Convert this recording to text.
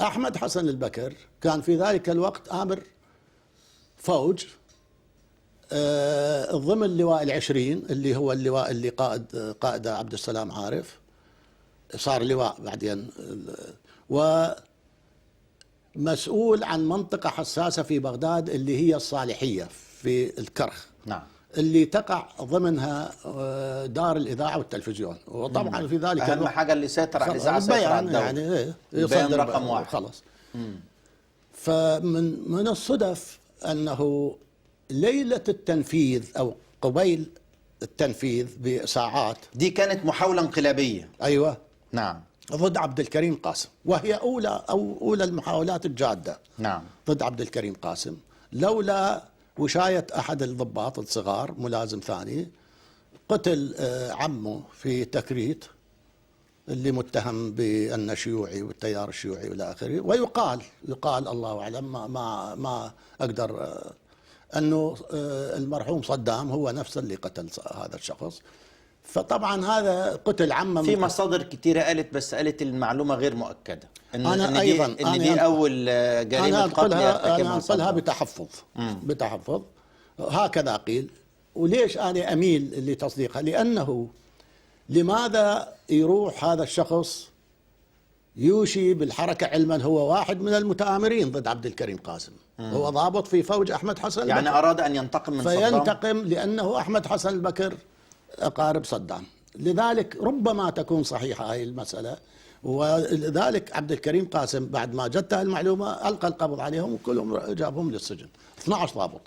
أحمد حسن البكر كان في ذلك الوقت آمر فوج ضمن اللواء العشرين، اللي هو اللواء اللي قائده عبد السلام عارف، صار لواء بعدين، ومسؤول عن منطقة حساسة في بغداد اللي هي الصالحية في الكرخ. نعم. اللي تقع ضمنها دار الإذاعة والتلفزيون، وطبعا في ذلك أهم حاجة اللي سيطر على الإذاعة سيطر على الدولة، يعني يصدر رقم واحد خلاص. فمن الصدف أنه ليلة التنفيذ أو قبيل التنفيذ بساعات، دي كانت محاولة انقلابية. أيوة نعم. ضد عبد الكريم قاسم، وهي أولى المحاولات الجادة. نعم. ضد عبد الكريم قاسم، لولا وشاية أحد الضباط الصغار، ملازم ثاني، قتل عمه في تكريت، اللي متهم بأنه شيوعي والتيار الشيوعي والى آخره. ويقال الله أعلم، ما أقدر أنه المرحوم صدام هو نفسه اللي قتل هذا الشخص. فطبعا هذا قتل عمه. في مصادر كثيرة قالت، بس قالت المعلومة غير مؤكدة، أنا أيضا دي أول جريمة قتل أنا أنقلها بتحفظ هكذا قيل. وليش أنا أميل لتصديقها؟ لأنه لماذا يروح هذا الشخص يوشي بالحركة، علما هو واحد من المتآمرين ضد عبد الكريم قاسم، هو ضابط في فوج أحمد حسن يعني البكر. أراد أن ينتقم من صدام، فينتقم لأنه أحمد حسن البكر أقارب صدام. لذلك ربما تكون صحيحة هذه المسألة، ولذلك عبد الكريم قاسم بعد ما جته المعلومة ألقى القبض عليهم وكلهم جابهم للسجن، 12 ضابط.